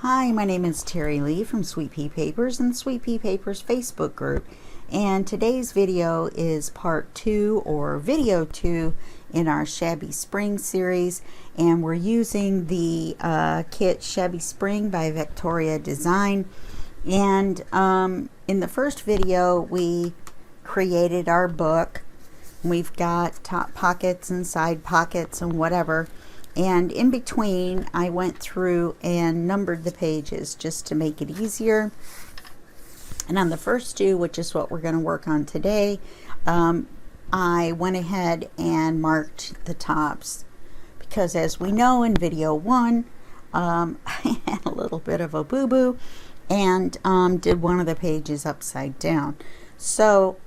Hi, my name is Terry Lee from Sweet Pea Papers and the Sweet Pea Papers Facebook group. And today's video is part 2 or video 2 in our Shabby Spring series. And we're using the kit Shabby Spring by Vectoria Design. And in the first video, we created our book. We've got top pockets and side pockets and whatever. And in between, I went through and numbered the pages just to make it easier. And on the first two, which is what we're going to work on today, I went ahead and marked the tops. Because as we know in video 1, I had a little bit of a boo-boo and did one of the pages upside down. So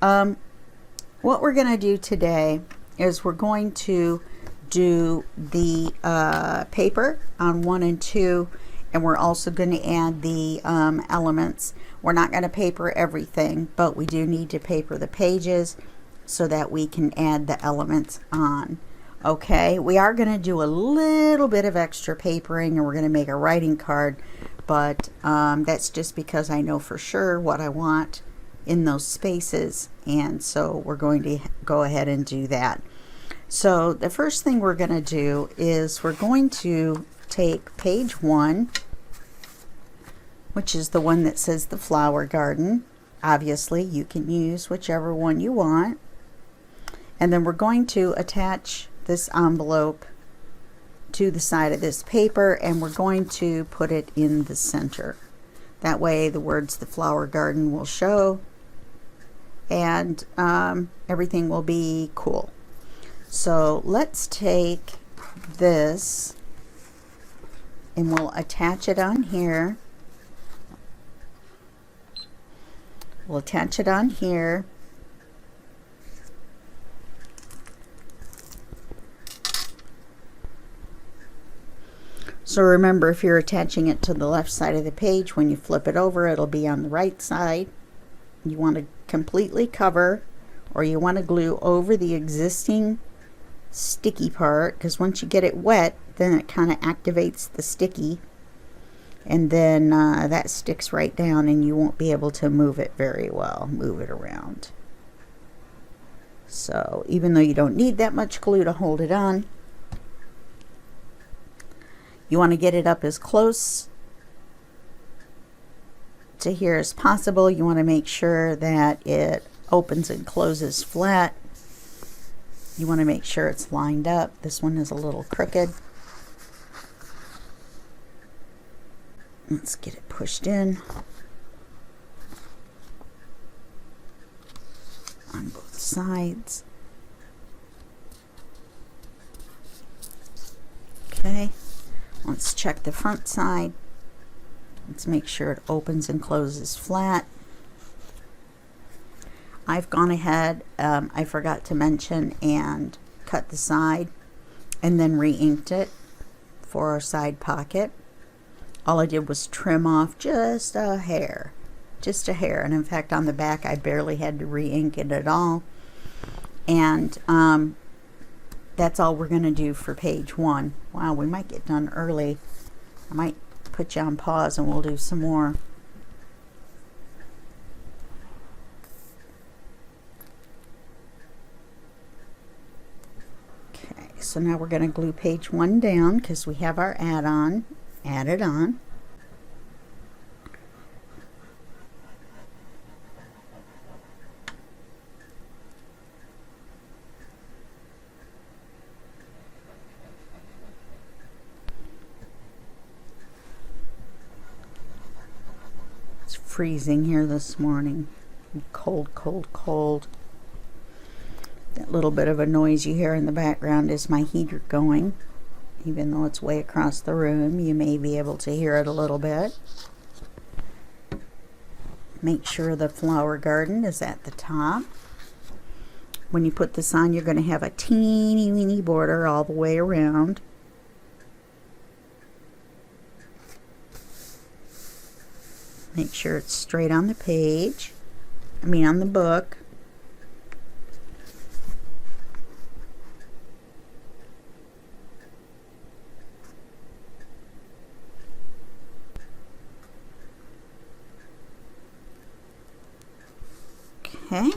what we're going to do today is we're going to do the paper on 1 and 2, and we're also going to add the elements. We're not going to paper everything, but we do need to paper the pages so that we can add the elements on. Okay, we are going to do a little bit of extra papering, and we're going to make a writing card, but that's just because I know for sure what I want in those spaces, and so we're going to go ahead and do that. So the first thing we're going to do is we're going to take page 1, which is the one that says the flower garden. Obviously, you can use whichever one you want. And then we're going to attach this envelope to the side of this paper, and we're going to put it in the center. That way the words the flower garden will show, and everything will be cool. So let's take this and we'll attach it on here. We'll attach it on here. So remember, if you're attaching it to the left side of the page, when you flip it over, it'll be on the right side. You want to completely cover, or you want to glue over the existing sticky part, because once you get it wet, then it kind of activates the sticky, and then that sticks right down and you won't be able to move it very well, move it around. So even though you don't need that much glue to hold it on, you want to get it up as close to here as possible. You want to make sure that it opens and closes flat. You want to make sure it's lined up. This one is a little crooked. Let's get it pushed in on both sides. Okay, let's check the front side. Let's make sure it opens and closes flat. I've gone ahead, I forgot to mention, and cut the side and then re-inked it for our side pocket. All I did was trim off just a hair. And in fact on the back I barely had to re-ink it at all. And that's all we're going to do for page 1. Wow, we might get done early. I might put you on pause and we'll do some more. So now we're going to glue page 1 down because we have our add-on added on. It's freezing here this morning. Cold, cold, cold. That little bit of a noise you hear in the background is my heater going. Even though it's way across the room, you may be able to hear it a little bit. Make sure the flower garden is at the top. When you put this on, you're going to have a teeny weeny border all the way around. Make sure it's straight on the page. On the book. Okay.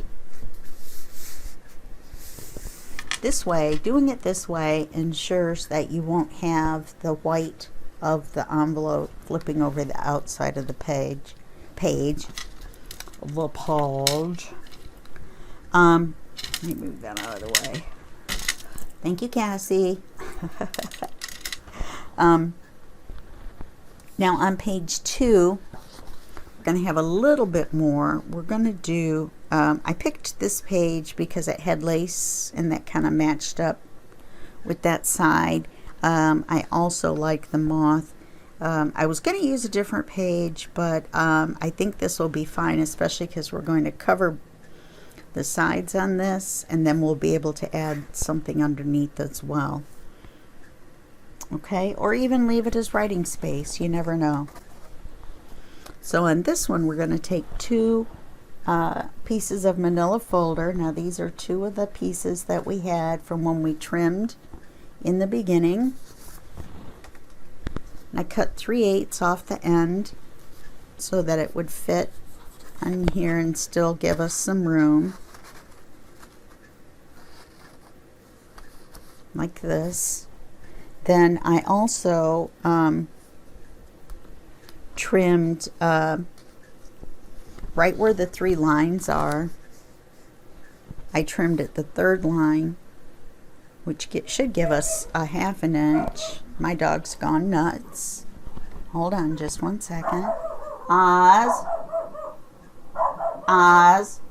This way, doing it this way ensures that you won't have the white of the envelope flipping over the outside of the page. The page. Let me move that out of the way. Thank you, Cassie. Now on page 2, we're going to have a little bit more. We're going to do, I picked this page because it had lace and that kind of matched up with that side. I also like the moth. I was going to use a different page, but I think this will be fine, especially because we're going to cover the sides on this, and then we'll be able to add something underneath as well. Okay, or even leave it as writing space, you never know. So on this one, we're going to take 2 pieces of manila folder. Now these are 2 of the pieces that we had from when we trimmed in the beginning. And I cut 3/8 off the end so that it would fit on here and still give us some room. Like this. Then I also trimmed right where the 3 lines are. I trimmed at the 3rd line, which should give us a 1/2 inch. My dog's gone nuts. Hold on just 1 second. Oz. Oz.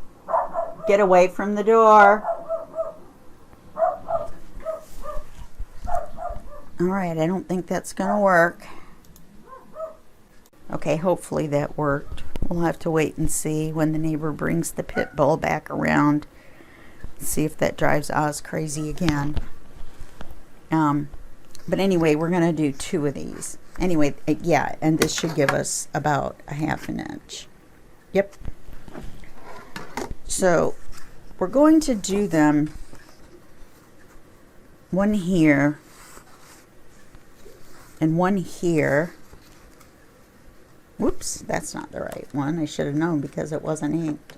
Get away from the door. Alright, I don't think that's going to work. Okay, hopefully that worked. We'll have to wait and see when the neighbor brings the pit bull back around. See if that drives Oz crazy again. But anyway, we're going to do 2 of these. Anyway, yeah, and this should give us about a 1/2 inch. Yep. So, we're going to do them one here and one here. Whoops, that's not the right one. I should have known because it wasn't inked.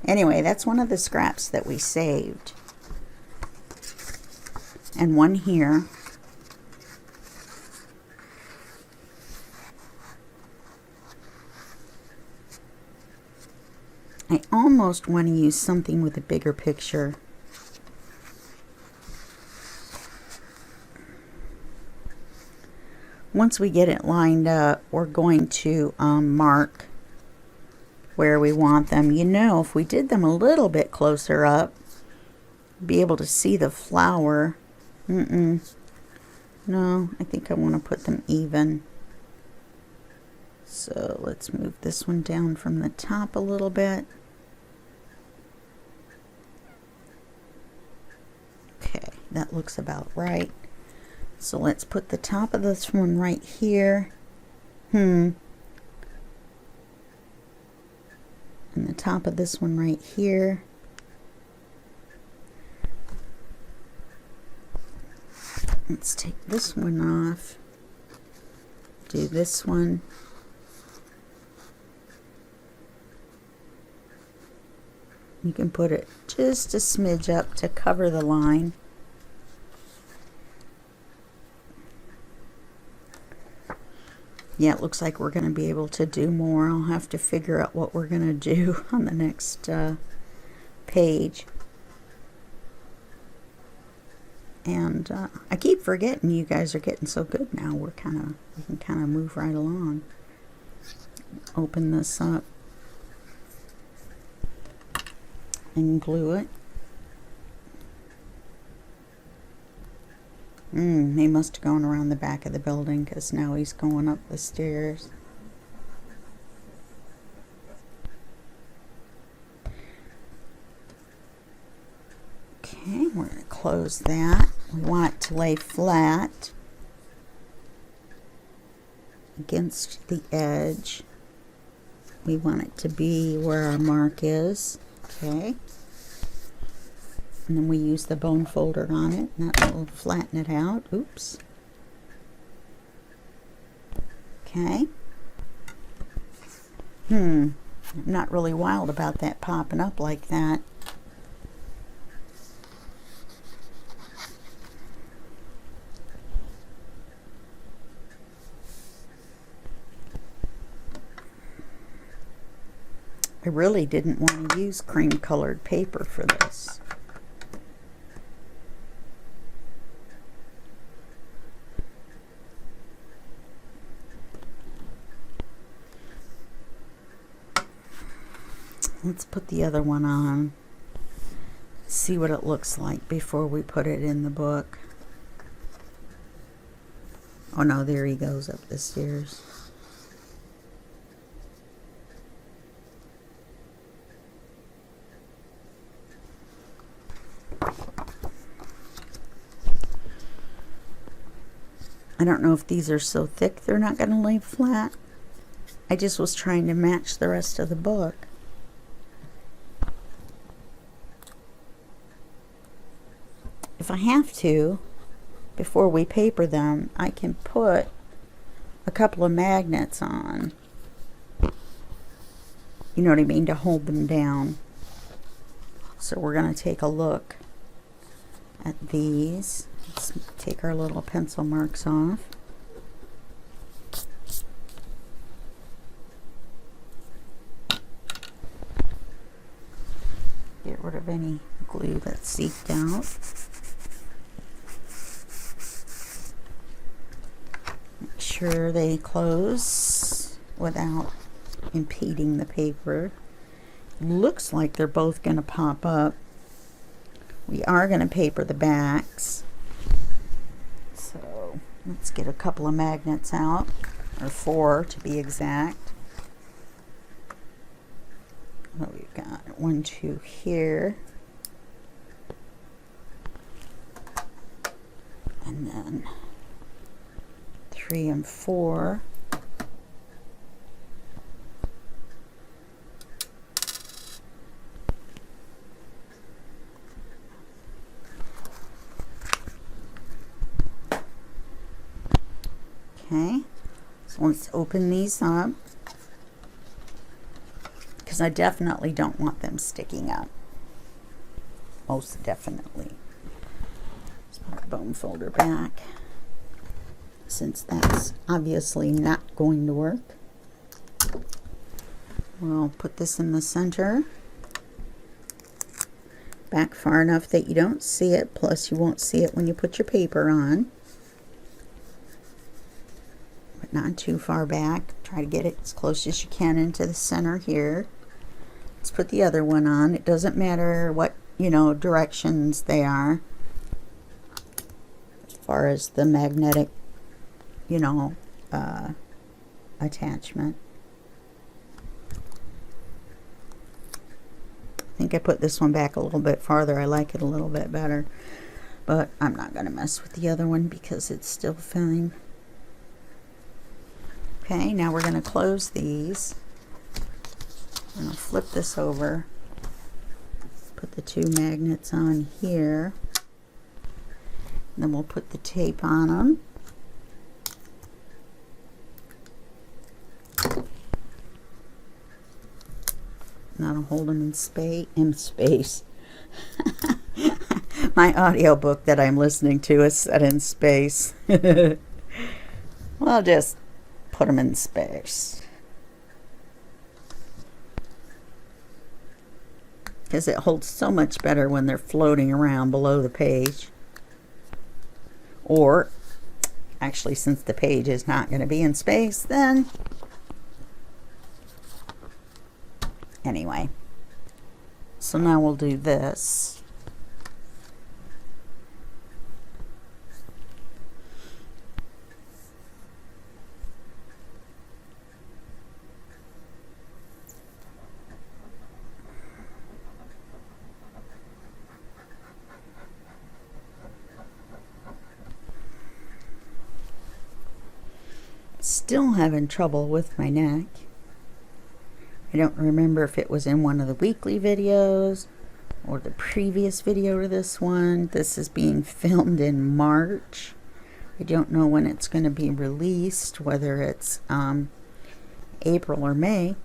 Anyway, that's one of the scraps that we saved. And one here. I almost want to use something with a bigger picture. Once we get it lined up, we're going to mark where we want them. You know, if we did them a little bit closer up, be able to see the flower. No, I think I want to put them even. So let's move this one down from the top a little bit. Okay, that looks about right. So let's put the top of this one right here. And the top of this one right here. Let's take this one off. Do this one. You can put it just a smidge up to cover the line. Yeah, it looks like we're going to be able to do more. I'll have to figure out what we're going to do on the next page. And I keep forgetting you guys are getting so good now. We can kind of move right along. Open this up and glue it. He must have gone around the back of the building because now he's going up the stairs. Okay, we're going to close that. We want it to lay flat against the edge. We want it to be where our mark is. Okay. And then we use the bone folder on it, and that will flatten it out. Oops. Okay. I'm not really wild about that popping up like that. I really didn't want to use cream colored paper for this. Let's put the other one on. See what it looks like before we put it in the book. Oh no, there he goes up the stairs. I don't know if these are so thick they're not going to lay flat. I just was trying to match the rest of the book. If I have to, before we paper them, I can put a couple of magnets on. You know what I mean? To hold them down. So we're going to take a look at these. Let's take our little pencil marks off. Get rid of any glue that's seeped out. Make sure they close without impeding the paper. Looks like they're both going to pop up. We are going to paper the backs. So let's get a couple of magnets out, or 4 to be exact. Well, we've got 1, 2 here. And then 3 and 4. Okay, so let's open these up, because I definitely don't want them sticking up. Most definitely. Let's put our bone folder back, since that's obviously not going to work. We'll put this in the center, back far enough that you don't see it, plus you won't see it when you put your paper on. Not too far back. Try to get it as close as you can into the center here. Let's put the other one on. It doesn't matter what, directions they are, as far as the magnetic, attachment. I think I put this one back a little bit farther. I like it a little bit better, but I'm not going to mess with the other one because it's still fine. Okay, now we're going to close these. I'm going to flip this over, put the 2 magnets on here, and then we'll put the tape on them. That'll hold them in space. My audiobook that I'm listening to is set in space. Well, just put them in space, because it holds so much better when they're floating around below the page. Or actually, since the page is not going to be in space, then anyway, so now we'll do this. Still having trouble with my neck. I don't remember if it was in one of the weekly videos or the previous video to this one. This is being filmed in March. I don't know when it's going to be released, whether it's April or May.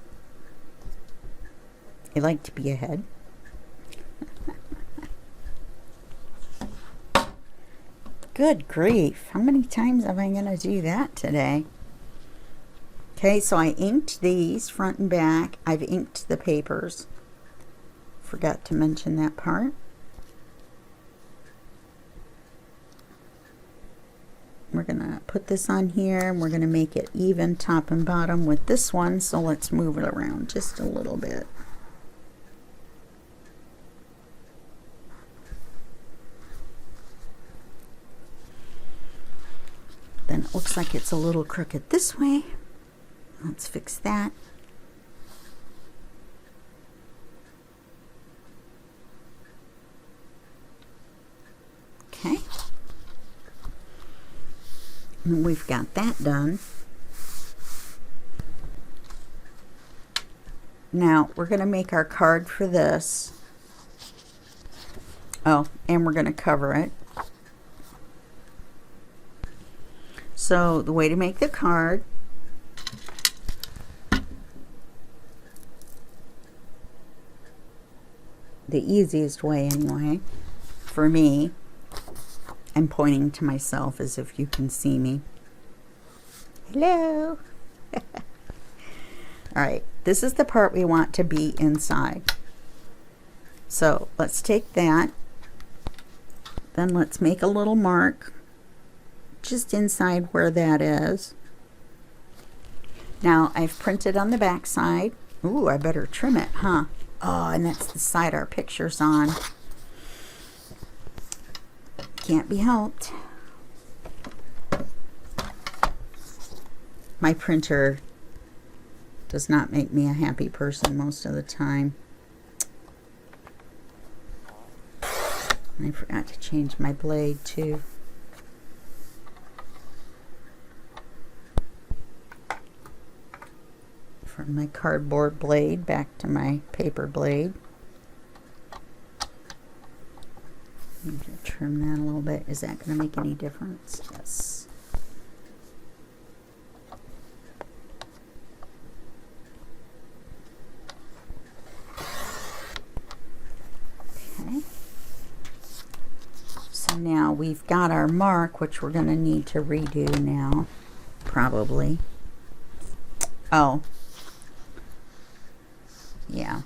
I like to be ahead. Good grief. How many times am I going to do that today? Okay, so I inked these front and back. I've inked the papers. Forgot to mention that part. We're going to put this on here and we're going to make it even top and bottom with this one. So let's move it around just a little bit. Then it looks like it's a little crooked this way. Let's fix that. Okay. And we've got that done. Now we're going to make our card for this. Oh, and we're going to cover it. So the way to make the card, the easiest way anyway, for me, I'm pointing to myself as if you can see me. Hello. Alright, this is the part we want to be inside. So let's take that, then let's make a little mark just inside where that is. Now I've printed on the back side. Ooh, I better trim it, huh? Oh, and that's the side our picture's on. Can't be helped. My printer does not make me a happy person most of the time. I forgot to change my blade too. From my cardboard blade back to my paper blade. I'm going to trim that a little bit. Is that going to make any difference? Yes. Okay. So now we've got our mark, which we're going to need to redo now, probably. Oh. Yeah.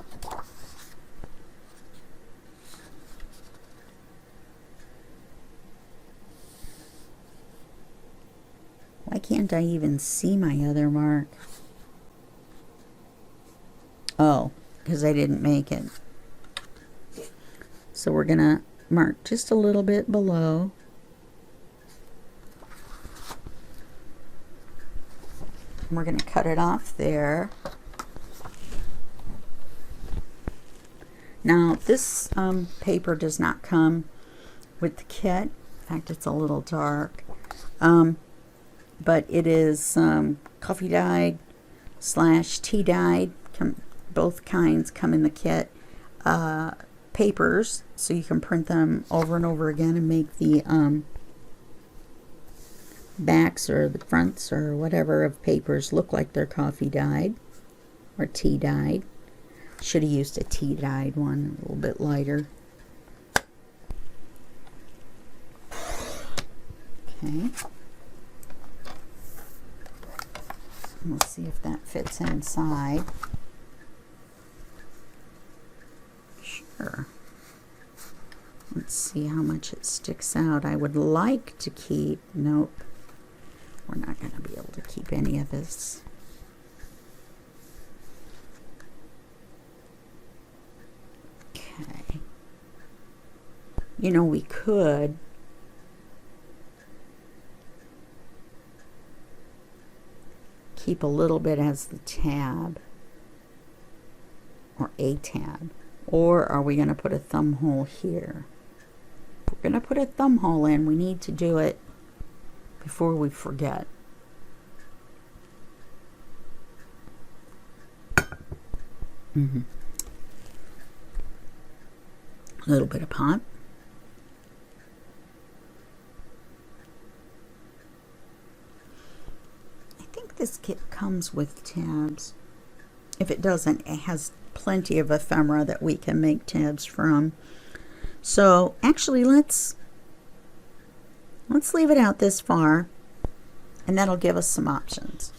Why can't I even see my other mark? Oh, because I didn't make it. So we're going to mark just a little bit below. And we're going to cut it off there. Now this paper does not come with the kit. In fact, it's a little dark. But it is coffee dyed / tea dyed. Both kinds come in the kit. Papers, so you can print them over and over again and make the backs or the fronts or whatever of papers look like they're coffee dyed or tea dyed. Should have used a tea dyed one, a little bit lighter. Okay. We'll see if that fits inside. Sure. Let's see how much it sticks out. I would like to keep, nope, we're not going to be able to keep any of this. Okay. You know, we could keep a little bit as the tab or a tab, or are we going to put a thumb hole here? If we're going to put a thumb hole in, we need to do it before we forget. A little bit of pop. I think this kit comes with tabs. If it doesn't, it has plenty of ephemera that we can make tabs from. So actually, let's leave it out this far, and that'll give us some options.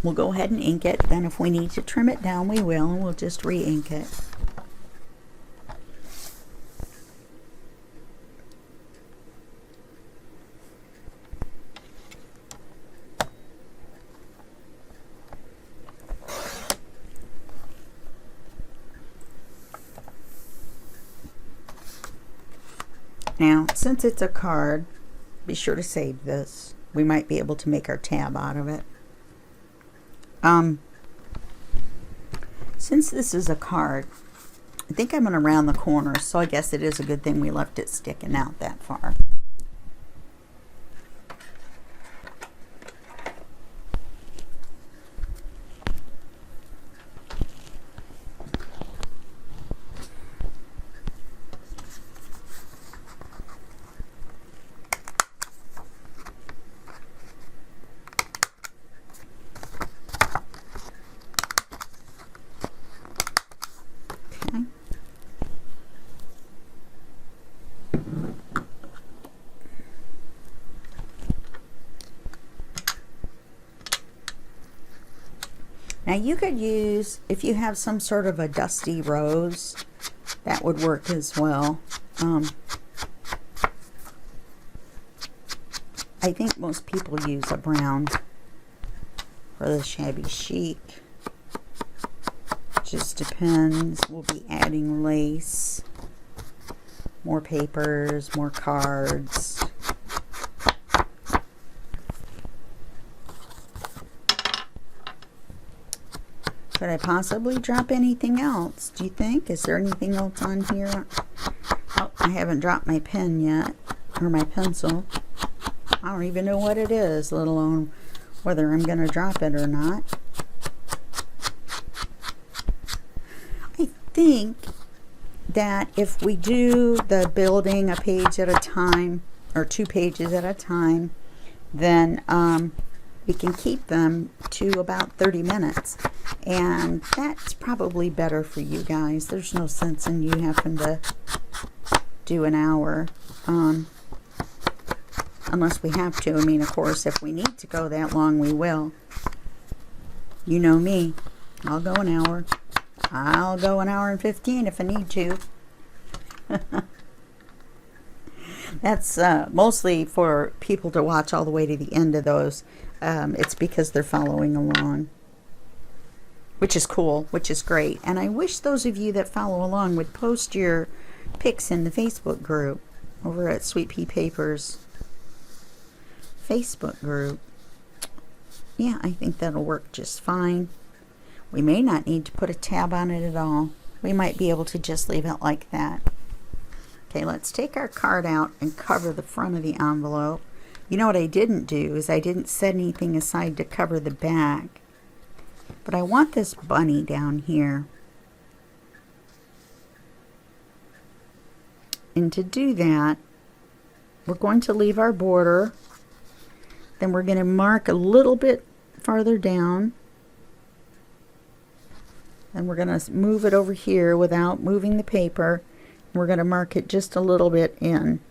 We'll go ahead and ink it. Then if we need to trim it down, we will, and we'll just re-ink it. Now, since it's a card, be sure to save this. We might be able to make our tab out of it. Since this is a card, I think I'm going to round the corners, so I guess it is a good thing we left it sticking out that far. Now you could use, if you have some sort of a dusty rose, that would work as well. I think most people use a brown for the shabby chic. Just depends. We'll be adding lace, more papers, more cards. Could I possibly drop anything else? Do you think? Is there anything else on here? Oh, I haven't dropped my pen yet, or my pencil. I don't even know what it is, let alone whether I'm going to drop it or not. I think that if we do the building a page at a time, or 2 pages at a time, then we can keep them to about 30 minutes. And that's probably better for you guys. There's no sense in you having to do an hour. Unless we have to. I mean, of course, if we need to go that long, we will. You know me. I'll go an hour. I'll go an hour and 15 if I need to. That's mostly for people to watch all the way to the end of those. It's because they're following along. Which is cool, which is great. And I wish those of you that follow along would post your pics in the Facebook group over at SweetPea5's Facebook group. Yeah, I think that'll work just fine. We may not need to put a tab on it at all. We might be able to just leave it like that. Okay, let's take our card out and cover the front of the envelope. You know what I didn't do is I didn't set anything aside to cover the back. But I want this bunny down here. And to do that, we're going to leave our border. Then we're going to mark a little bit farther down. And we're going to move it over here without moving the paper. We're going to mark it just a little bit in.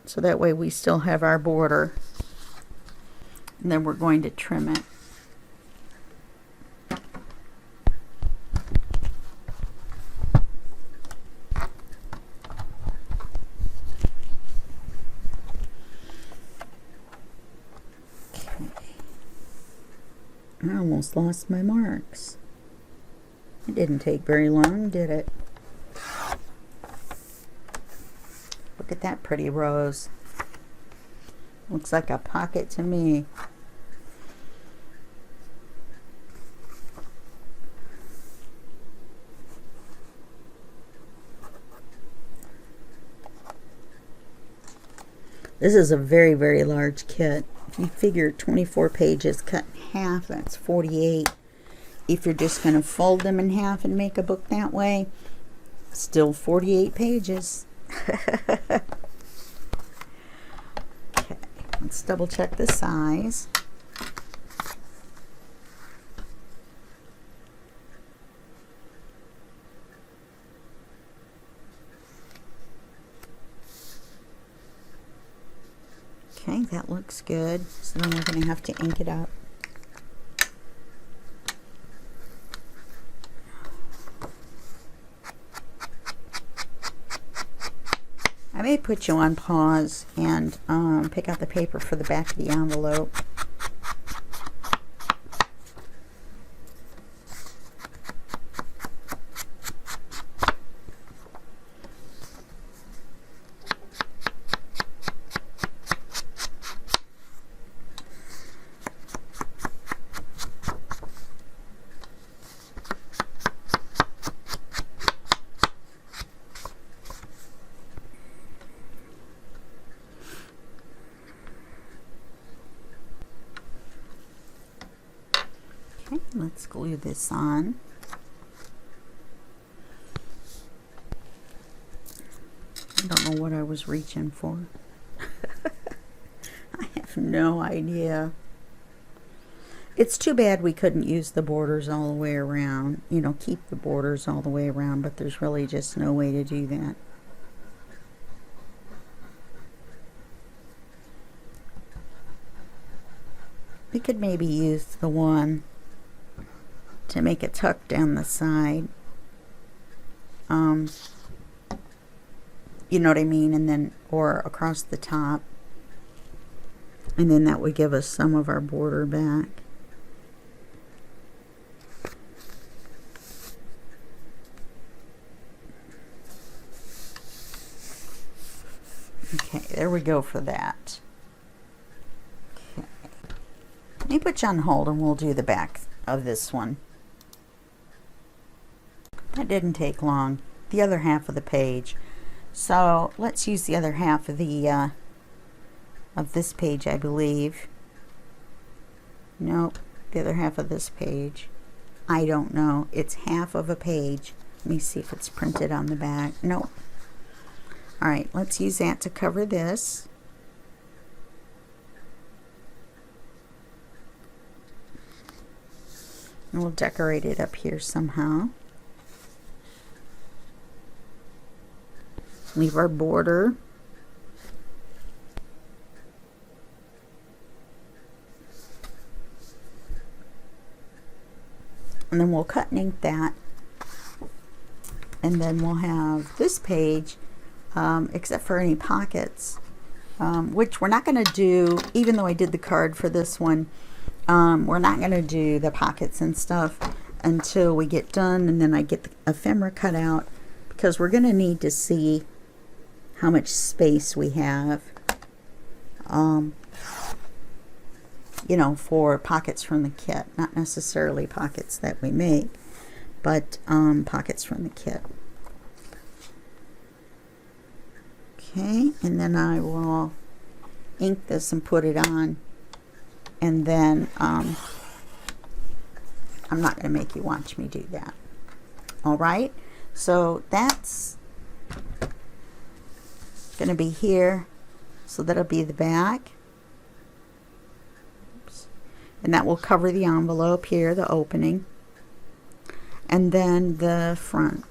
So that way we still have our border. And then we're going to trim it. I almost lost my marks. It didn't take very long, did it? Look at that pretty rose. Looks like a pocket to me. This is a very, very large kit. If you figure 24 pages cut in half, that's 48. If you're just going to fold them in half and make a book that way, still 48 pages. Okay, let's double check the size. Okay, that looks good. So then we're going to have to ink it up. I may put you on pause and pick out the paper for the back of the envelope. Let's glue this on. I don't know what I was reaching for. I have no idea. It's too bad we couldn't use the borders all the way around. You know, keep the borders all the way around, but there's really just no way to do that. We could maybe use the one to make a tuck down the side. You know what I mean? And then, or across the top. And then that would give us some of our border back. Okay, there we go for that. Okay. Let me put you on hold and we'll do the back of this one. That didn't take long. The other half of the page. So let's use the other half of the of this page, I believe. Nope, the other half of this page. I don't know. It's half of a page. Let me see if it's printed on the back. Nope. All right, let's use that to cover this. And we'll decorate it up here somehow. Leave our border. And then we'll cut and ink that. And then we'll have this page, except for any pockets, which we're not going to do, even though I did the card for this one. We're not going to do the pockets and stuff until we get done, and then I get the ephemera cut out, because we're going to need to see how much space we have, you know, for pockets from the kit. Not necessarily pockets that we make, but pockets from the kit. Okay, and then I will ink this and put it on, and then I'm not going to make you watch me do that. All right, so that's going to be here, so that'll be the back. Oops. And that will cover the envelope here, the opening, and then the front,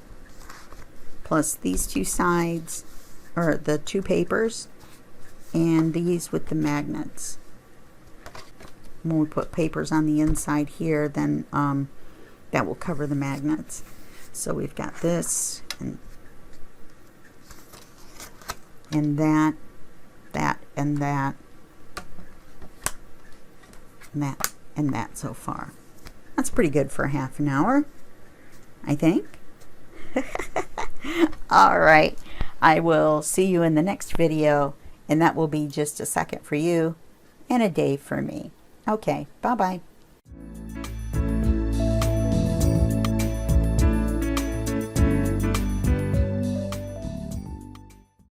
plus these two sides, or the two papers, and these with the magnets. When we put papers on the inside here, then that will cover the magnets. So we've got this and that, and that, and that, and that so far. That's pretty good for half an hour, I think. All right, I will see you in the next video, and that will be just a second for you and a day for me. Okay, bye-bye.